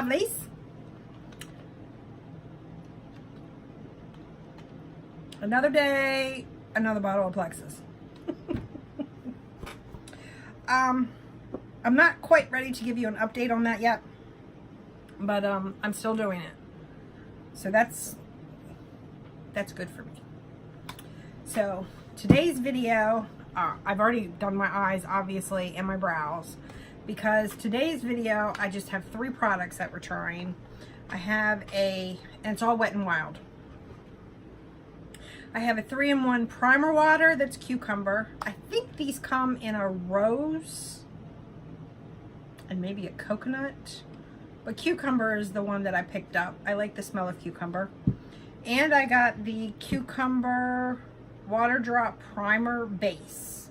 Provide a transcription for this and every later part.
Lovelies. Another day, another bottle of Plexus. I'm not quite ready to give you an update on that yet, but I'm still doing it. So that's good for me. So today's video, I've already done my eyes, obviously, and my brows, because today's video, I just have 3 products that we're trying. I have and it's all Wet n Wild. I have a 3-in-1 primer water that's cucumber. I think these come in a rose and maybe a coconut, but cucumber is the one that I picked up. I like the smell of cucumber. And I got the cucumber water drop primer base.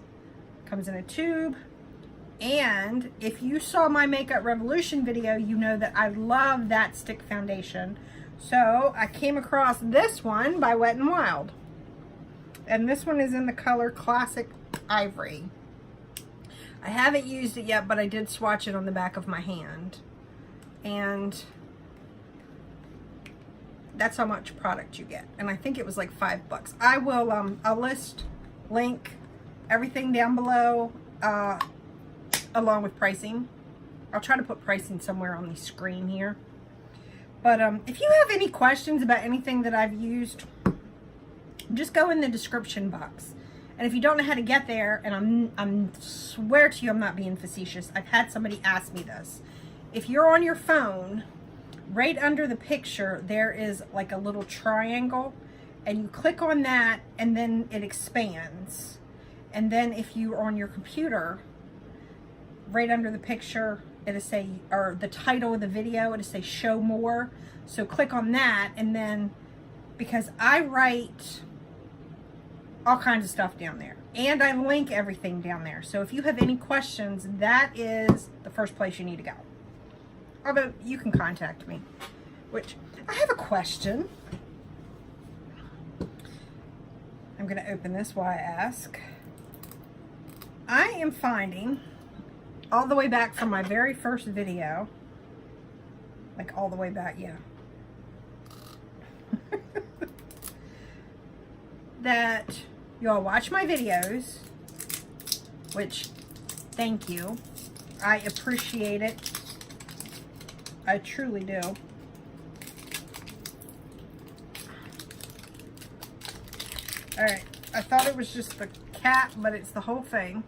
Comes in a tube. And if you saw my Makeup Revolution video, you know that I love that stick foundation. So I came across this one by Wet n Wild. And this one is in the color Classic Ivory. I haven't used it yet, but I did swatch it on the back of my hand. And that's how much product you get. And I think it was like $5. I will, I'll link everything down below, along with pricing. I'll try to put pricing somewhere on the screen here. But if you have any questions about anything that I've used, just go in the description box. And if you don't know how to get there, and I'm swear to you, I'm not being facetious. I've had somebody ask me this. If you're on your phone, right under the picture, there is like a little triangle, and you click on that, and then it expands. And then if you're on your computer, right under the picture, it'll say, or the title of the video, it'll say show more. So click on that, and then, because I write all kinds of stuff down there, and I link everything down there. So if you have any questions, that is the first place you need to go. Although you can contact me, which I have a question. I'm going to open this while I ask. I am finding, all the way back from my very first video, like all the way back, yeah, that y'all watch my videos, which, thank you. I appreciate it. I truly do. Alright, I thought it was just the cap, but it's the whole thing.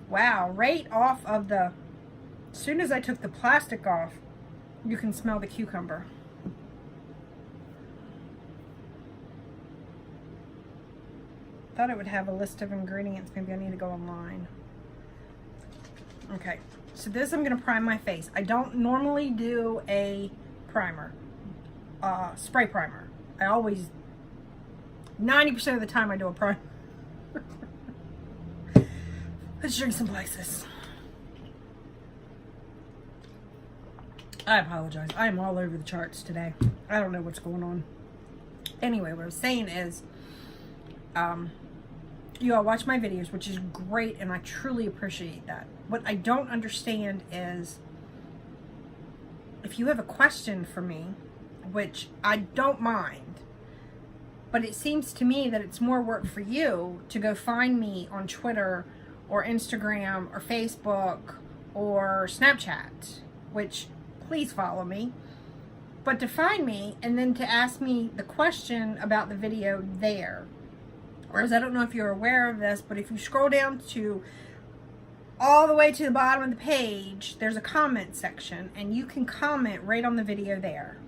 Wow, right off of the, as soon as I took the plastic off, you can smell the cucumber. Thought it would have a list of ingredients. Maybe I need to go online. Okay, so this I'm going to prime my face. I don't normally do a primer, spray primer. I always, 90% of the time I do a primer. Let's drink some Plexus. I apologize. I am all over the charts today. I don't know what's going on. Anyway, what I'm saying is, you all watch my videos, which is great, and I truly appreciate that. What I don't understand is, if you have a question for me, which I don't mind, but it seems to me that it's more work for you to go find me on Twitter or Instagram or Facebook or Snapchat, which, please follow me, but to find me and then to ask me the question about the video there. Whereas, I don't know if you're aware of this, but if you scroll down to all the way to the bottom of the page, there's a comment section, and you can comment right on the video there.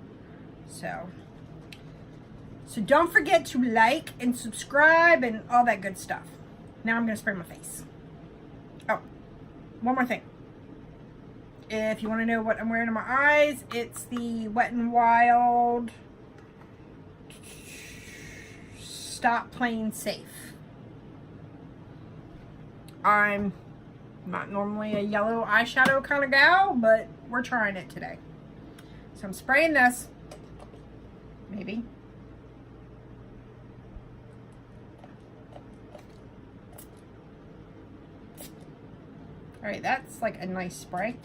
So don't forget to like and subscribe and all that good stuff. Now I'm going to spray my face. Oh, one more thing. If you want to know what I'm wearing in my eyes, it's the Wet n Wild Stop Playing Safe. I'm not normally a yellow eyeshadow kind of gal, but we're trying it today. So I'm spraying this. Maybe. All right, that's like a nice spray.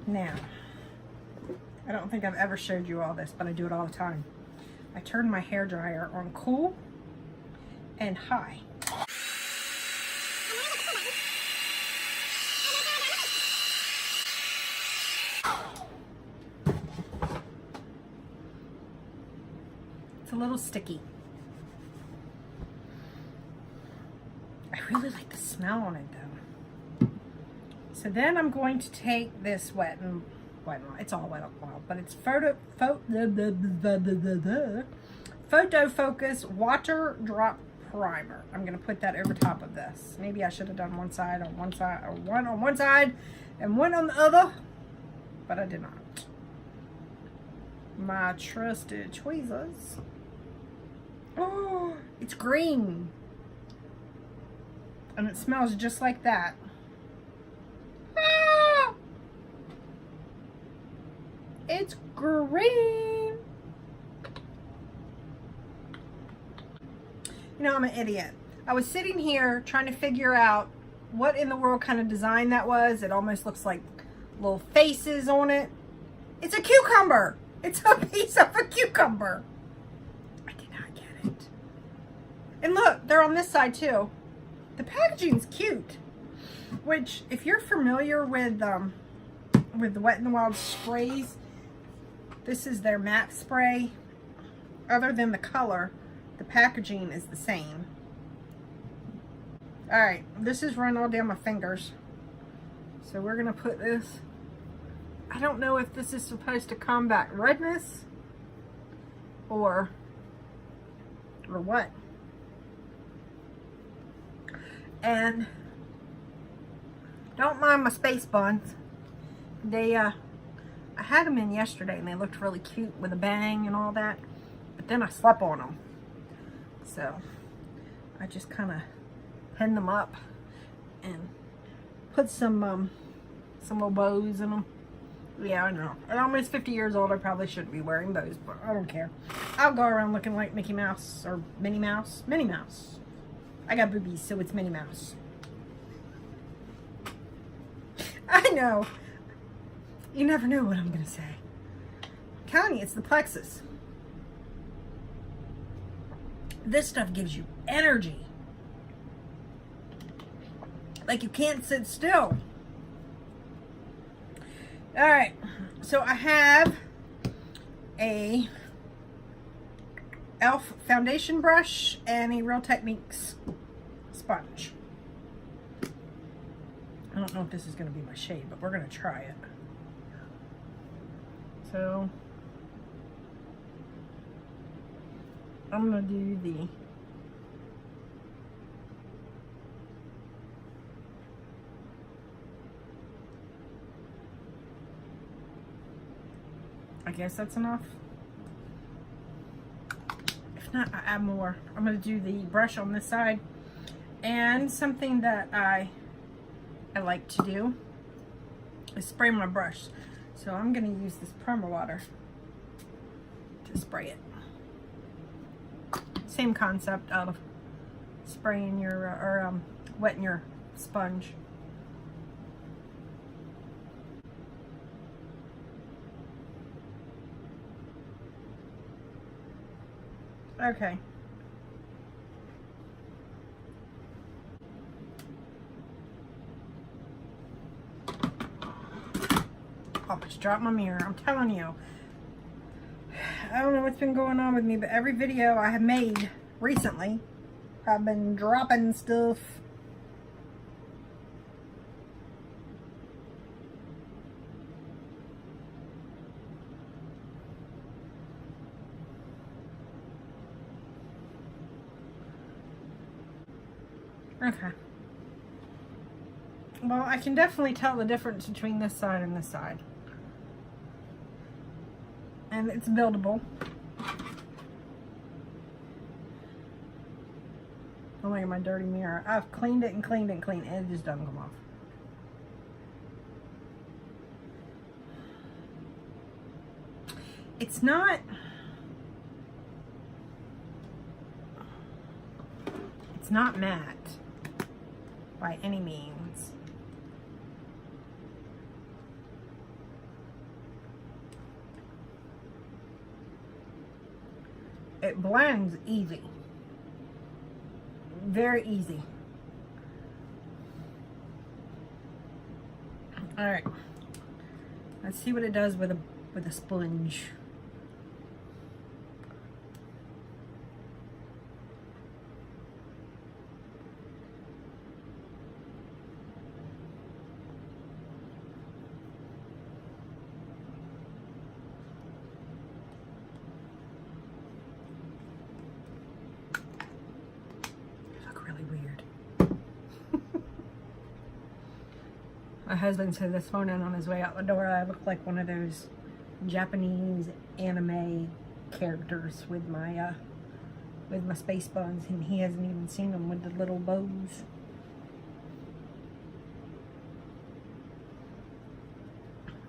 Now, I don't think I've ever showed you all this, but I do it all the time. I turn my hair dryer on cool and high. It's a little sticky. I really like the smell on it though. So then I'm going to take this wet and wild, it's all wet and wild, but it's Photo Focus Water Drop Primer. I'm going to put that over top of this. Maybe I should have done one side on one side, or one on one side and one on the other, but I did not. My trusted tweezers. Oh, it's green. And it smells just like that. Ah! It's green. You know, I'm an idiot. I was sitting here trying to figure out what in the world kind of design that was. It almost looks like little faces on it. It's a cucumber. It's a piece of a cucumber. I did not get it. And look, they're on this side too. The packaging's cute. Which, if you're familiar with the Wet n Wild sprays, this is their matte spray. Other than the color, the packaging is the same. Alright, this is run all down my fingers. So we're going to put this. I don't know if this is supposed to combat redness or what. And don't mind my space buns. They I had them in yesterday and they looked really cute with a bang and all that, but then I slept on them, so I just kind of pinned them up and put some little bows in them. Yeah, I know. At almost 50 years old, I probably shouldn't be wearing bows, but I don't care. I'll go around looking like Mickey Mouse or Minnie Mouse. Minnie Mouse. I got boobies, so it's Minnie Mouse. I know. You never know what I'm going to say. Connie, it's the plexus. This stuff gives you energy. Like you can't sit still. Alright, so I have a e.l.f. foundation brush and a Real Techniques sponge. I don't know if this is going to be my shade, but we're going to try it. So, I'm going to do the I guess that's enough. If not, I add more. I'm going to do the brush on this side. And something that I like to do is spray my brush. So I'm going to use this primer water to spray it. Same concept of spraying your, wetting your sponge. Okay. Almost dropped my mirror. I'm telling you. I don't know what's been going on with me, but every video I have made recently, I've been dropping stuff. Okay. Well, I can definitely tell the difference between this side and this side. And it's buildable. Oh, look at my dirty mirror. I've cleaned it and cleaned it and cleaned it, and it just doesn't come off. It's not matte by any means. It blends easy. Very easy. All right. Let's see what it does with a sponge. My husband said this morning on his way out the door, I look like one of those Japanese anime characters with my space buns, and he hasn't even seen them with the little bows.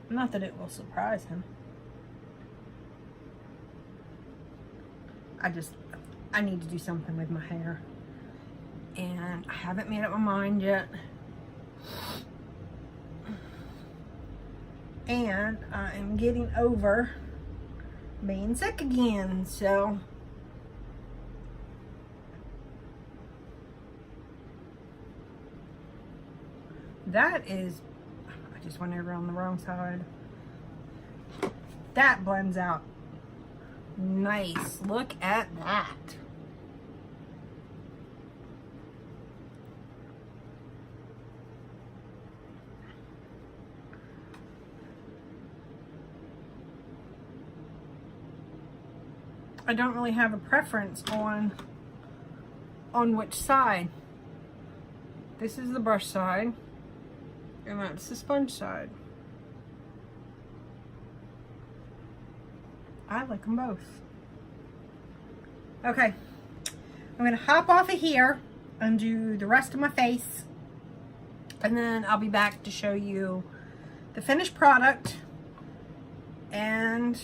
Not that it will surprise him. I need to do something with my hair, and I haven't made up my mind yet. And I'm getting over being sick again, so that is, I just went over on the wrong side. That blends out nice. Look at that. I don't really have a preference on which side. This is the brush side, and that's the sponge side. I like them both. Okay, I'm gonna hop off of here and do the rest of my face, and then I'll be back to show you the finished product. And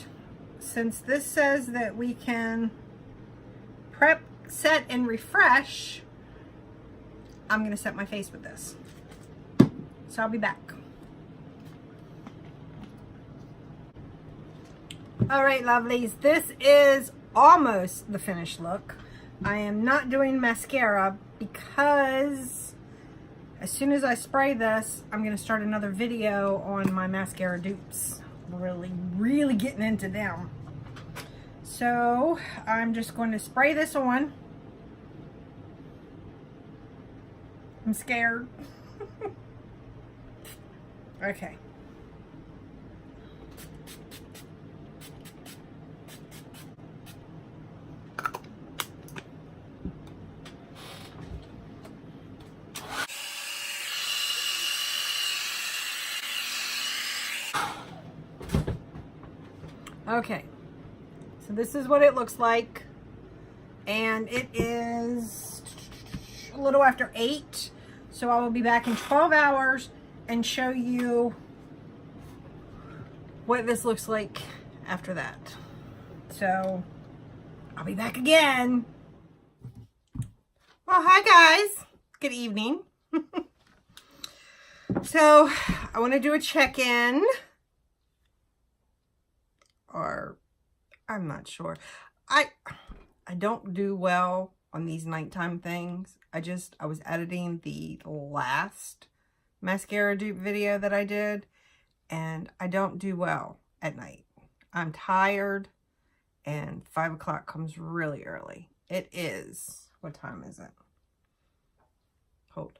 since this says that we can prep, set, and refresh, I'm going to set my face with this. So I'll be back. Alright, lovelies, this is almost the finished look. I am not doing mascara because as soon as I spray this, I'm going to start another video on my mascara dupes. Really getting into them. So I'm just going to spray this on. I'm scared. Okay. Okay, so this is what it looks like, and it is a little after 8, so I will be back in 12 hours and show you what this looks like after that. So I'll be back again. Well, hi guys, good evening. So I want to do a check-in. Or I'm not sure. I don't do well on these nighttime things. I was editing the last mascara dupe video that I did, and I don't do well at night. I'm tired, and 5 o'clock comes really early. It is, what time is it? Hold.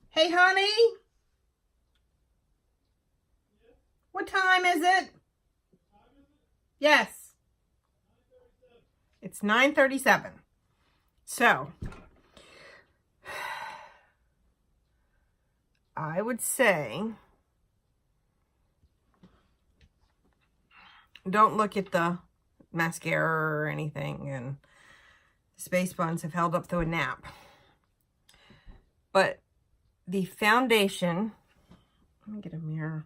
Hey honey, what time is it? Yes, it's 9:37. So I would say don't look at the mascara or anything, and the space buns have held up through a nap. But the foundation, let me get a mirror.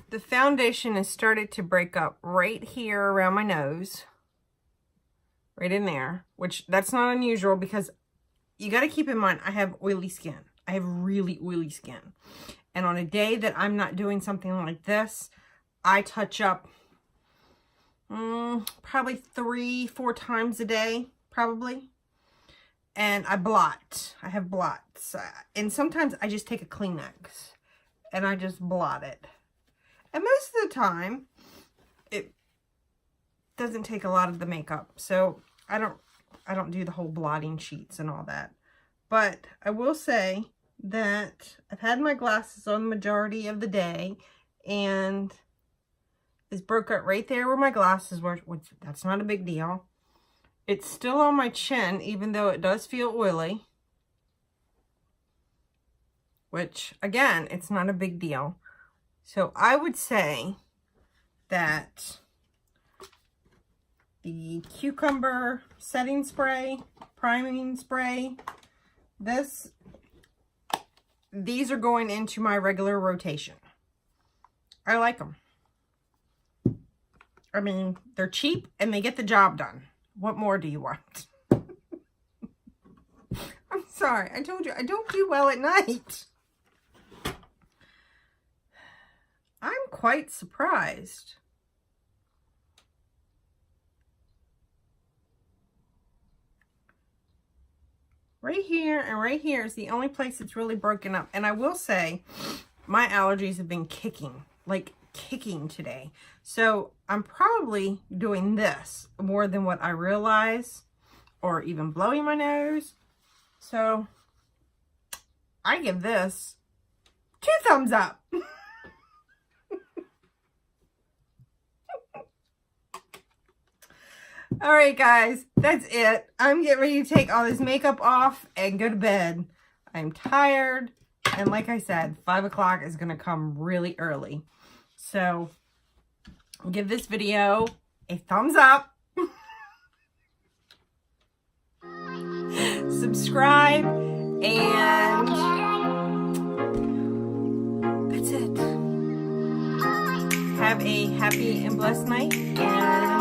the foundation has started to break up right here around my nose. Right in there, which that's not unusual because you got to keep in mind, I have oily skin. I have really oily skin. And on a day that I'm not doing something like this, I touch up probably 3-4 times a day, probably. And I blot. I have blots. And sometimes I just take a Kleenex and I just blot it. And most of the time, it doesn't take a lot of the makeup. So I don't do the whole blotting sheets and all that. But I will say that I've had my glasses on the majority of the day, and it's broke up right there where my glasses were, which that's not a big deal. It's still on my chin, even though it does feel oily, which again, it's not a big deal. So I would say that the cucumber setting spray, priming spray, these are going into my regular rotation. I like them. I mean, they're cheap and they get the job done. What more do you want? I'm sorry, I told you, I don't do well at night. I'm quite surprised. Right here and right here is the only place it's really broken up. And I will say, my allergies have been kicking, like kicking today. So I'm probably doing this more than what I realize, or even blowing my nose. So I give this 2 thumbs up. All right, guys, that's it. I'm getting ready to take all this makeup off and go to bed. I'm tired. And like I said, 5 o'clock is going to come really early. So give this video a thumbs up. Subscribe. And that's it. Have a happy and blessed night. And